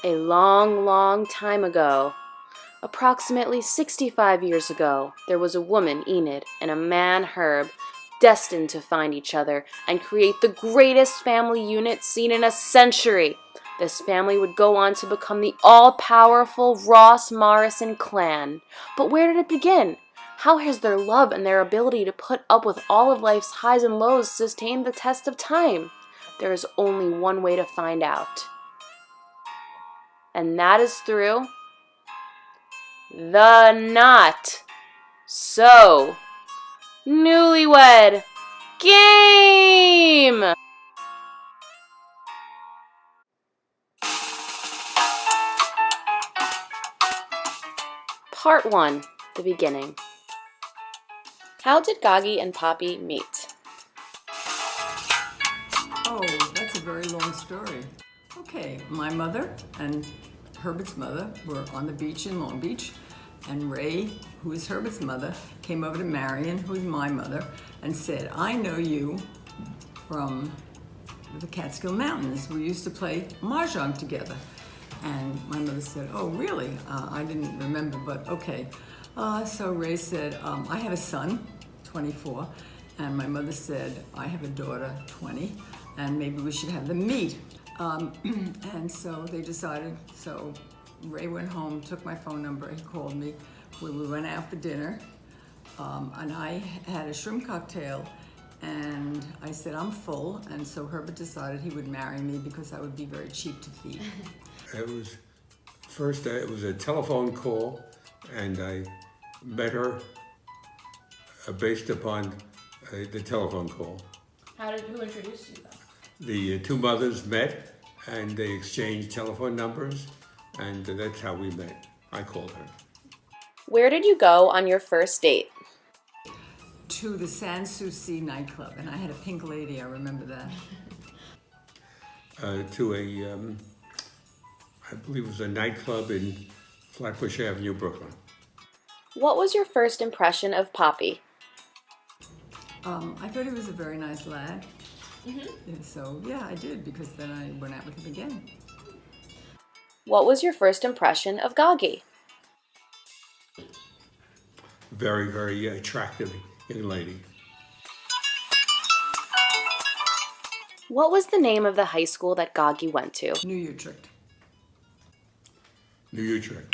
A long, long time ago, approximately 65 years ago, there was a woman, Enid, and a man, Herb, destined to find each other and create the greatest family unit seen in a century. This family would go on to become the all-powerful Ross Morrison clan. But where did it begin? How has their love and their ability to put up with all of life's highs and lows sustained the test of time? There is only one way to find out. And that is through the Not-So-Newlywed game! Part 1, the beginning. How did Goggy and Poppy meet? Oh, that's a very long story. Okay, my mother and Herbert's mother were on the beach in Long Beach, and Ray, who is Herbert's mother, came over to Marion, who is my mother, and said, I know you from the Catskill Mountains. We used to play mahjong together. And my mother said, oh, really? I didn't remember, but okay. So Ray said, I have a son, 24, and my mother said, I have a daughter, 20, and maybe we should have them meet. And so they decided, so Ray went home, took my phone number, he called me. We went out for dinner, and I had a shrimp cocktail, and I said, I'm full, and so Herbert decided he would marry me because I would be very cheap to feed. It was first. It was a telephone call, and I met her based upon the telephone call. Who introduced you then? The two mothers met, and they exchanged telephone numbers, and that's how we met. I called her. Where did you go on your first date? To the Sans Souci nightclub, and I had a pink lady, I remember that. To a, I believe it was a nightclub in Flatbush Avenue, Brooklyn. What was your first impression of Poppy? I thought he was a very nice lad. Yeah, so yeah, I did, because then I went out with him again. What was your first impression of Goggy? Very, very attractive young lady. What was the name of the high school that Goggy went to? New Utrecht. New Utrecht.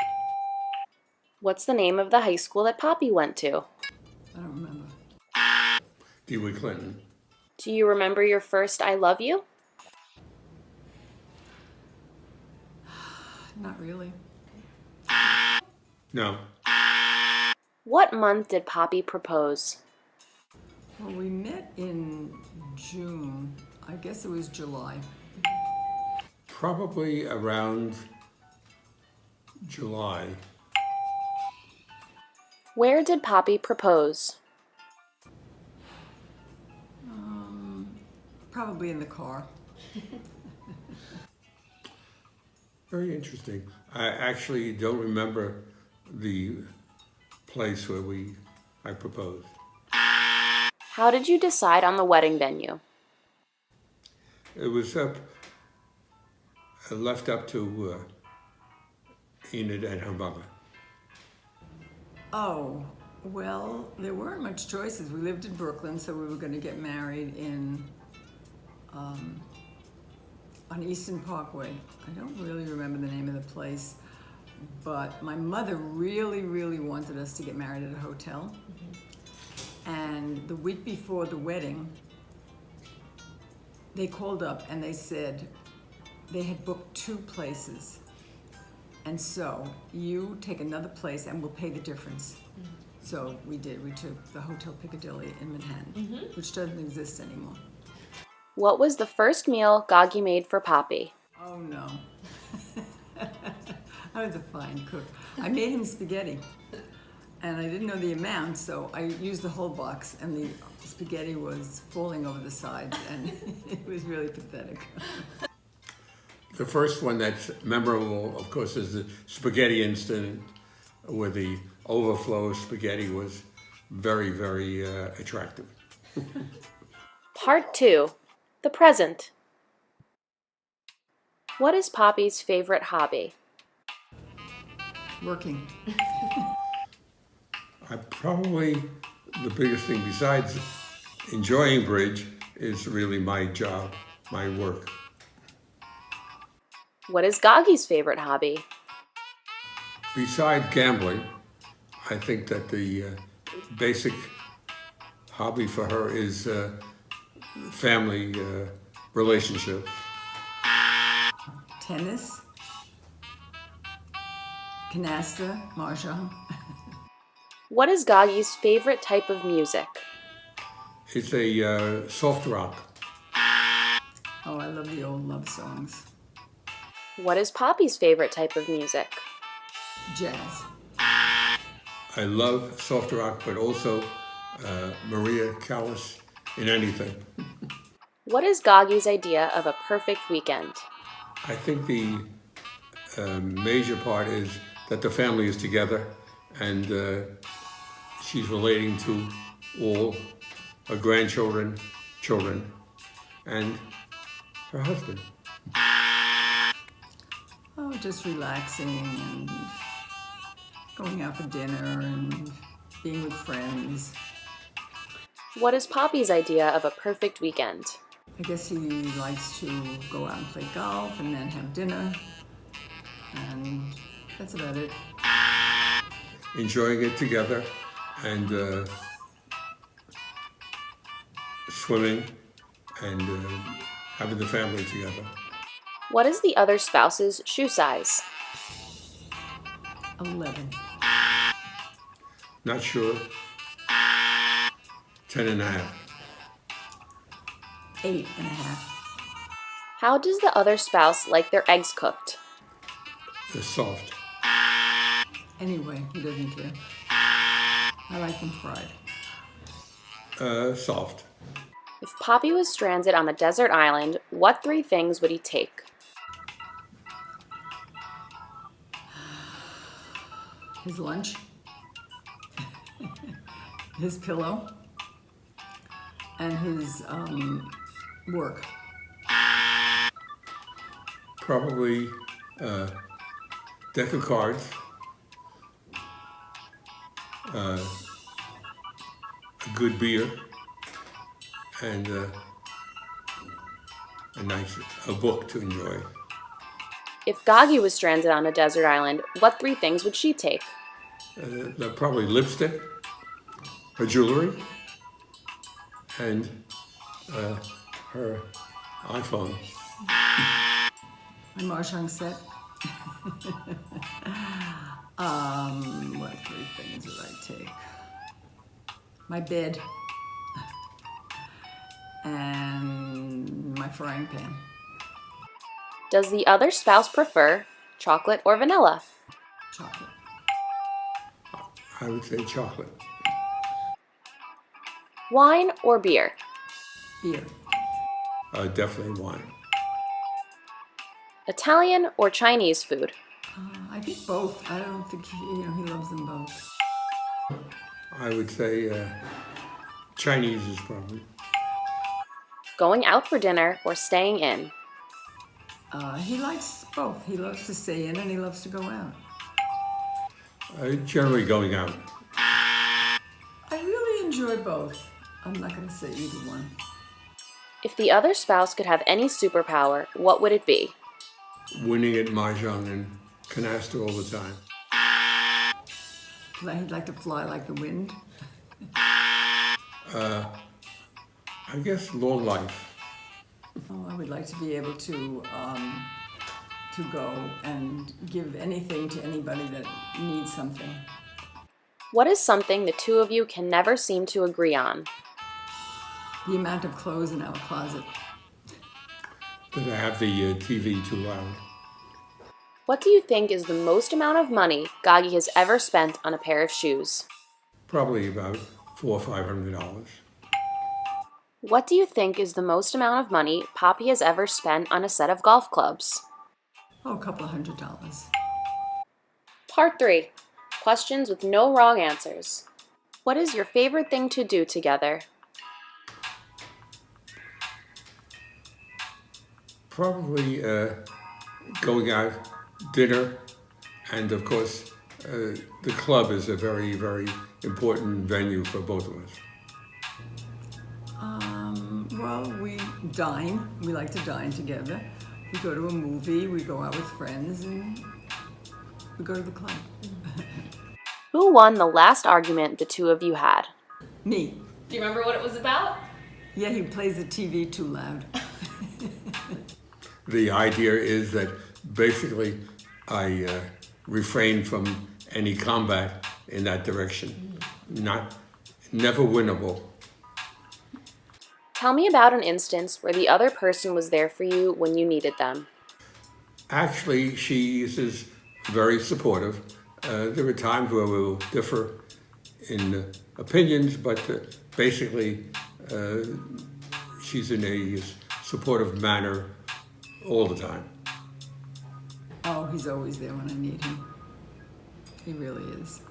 What's the name of the high school that Poppy went to? I don't remember. Dewey Clinton. Do you remember your first I love you? Not really. No. What month did Poppy propose? Well, we met in June. I guess it was July. Probably around July. Where did Poppy propose? Probably in the car. Very interesting. I actually don't remember the place where I proposed. How did you decide on the wedding venue? It was left up to Enid and her mother. Oh, well, there weren't much choices. We lived in Brooklyn, so we were going to get married on Eastern Parkway. I don't really remember the name of the place, but my mother really, really wanted us to get married at a hotel. And the week before the wedding, they called up and they said they had booked 2 places. And so you take another place and we'll pay the difference. So we did. We took the Hotel Piccadilly in Manhattan, which doesn't exist anymore. What was the first meal Goggy made for Poppy? Oh no. I was a fine cook. I made him spaghetti. And I didn't know the amount, so I used the whole box, and the spaghetti was falling over the sides, and it was really pathetic. The first one that's memorable, of course, is the spaghetti incident, where the overflow of spaghetti was very, very attractive. Part 2, the present. What is Poppy's favorite hobby? Working. The biggest thing besides enjoying bridge is really my job, my work. What is Goggy's favorite hobby? Besides gambling, I think that the basic hobby for her is family relationships. Tennis. Canasta. Mahjong. What is Goggy's favorite type of music? It's a soft rock. Oh, I love the old love songs. What is Poppy's favorite type of music? Jazz. I love soft rock, but also Maria Callas in anything. What is Goggy's idea of a perfect weekend? I think the major part is that the family is together and she's relating to all her grandchildren, children, and her husband. Oh, just relaxing and going out for dinner and being with friends. What is Poppy's idea of a perfect weekend? I guess he likes to go out and play golf and then have dinner. And that's about it. Enjoying it together and swimming and having the family together. What is the other spouse's shoe size? 11. Not sure. 10 and a half. 8 and a half. How does the other spouse like their eggs cooked? They're soft. Anyway, he doesn't care. I like them fried. Soft. If Poppy was stranded on a desert island, what 3 things would he take? His lunch. His pillow. And his work. Probably deck of cards. A good beer. And a book to enjoy. If Goggy was stranded on a desert island, what 3 things would she take? Probably lipstick, her jewelry, and her iPhone. My Mahjong set. What 3 things would I take? My bed. And my frying pan. Does the other spouse prefer chocolate or vanilla? Chocolate. I would say chocolate. Wine or beer? Beer. Definitely wine. Italian or Chinese food? I think both. I don't think he loves them both. I would say Chinese is probably. Going out for dinner or staying in? He likes both. He loves to stay in and he loves to go out. Generally going out. I really enjoy both. I'm not going to say either one. If the other spouse could have any superpower, what would it be? Winning at Mahjong and canasta all the time. He'd like to fly like the wind. I guess long life. Oh, I would like to be able to go and give anything to anybody that needs something. What is something the 2 of you can never seem to agree on? The amount of clothes in our closet. That I have the TV too loud. What do you think is the most amount of money Goggy has ever spent on a pair of shoes? Probably about $400 or $500. What do you think is the most amount of money Poppy has ever spent on a set of golf clubs? Oh, a couple of $100. Part 3. Questions with no wrong answers. What is your favorite thing to do together? Probably going out, dinner, and of course, the club is a very, very important venue for both of us. Well, we dine. We like to dine together. We go to a movie, we go out with friends, and we go to the club. Who won the last argument the two of you had? Me. Do you remember what it was about? Yeah, he plays the TV too loud. The idea is that basically I refrain from any combat in that direction. Never winnable. Tell me about an instance where the other person was there for you when you needed them. Actually, she is very supportive. There are times where we will differ in opinions, but basically she's in a supportive manner all the time. Oh, he's always there when I need him. He really is.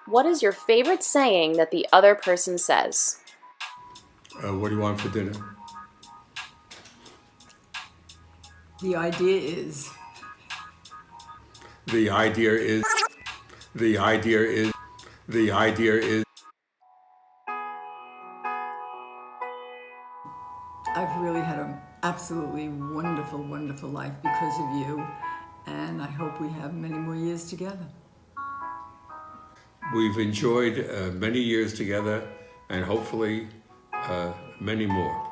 What is your favorite saying that the other person says? What do you want for dinner? The idea is. The idea is. The idea is. The idea is. I've really had an absolutely wonderful, wonderful life because of you, and I hope we have many more years together. We've enjoyed many years together, and hopefully many more.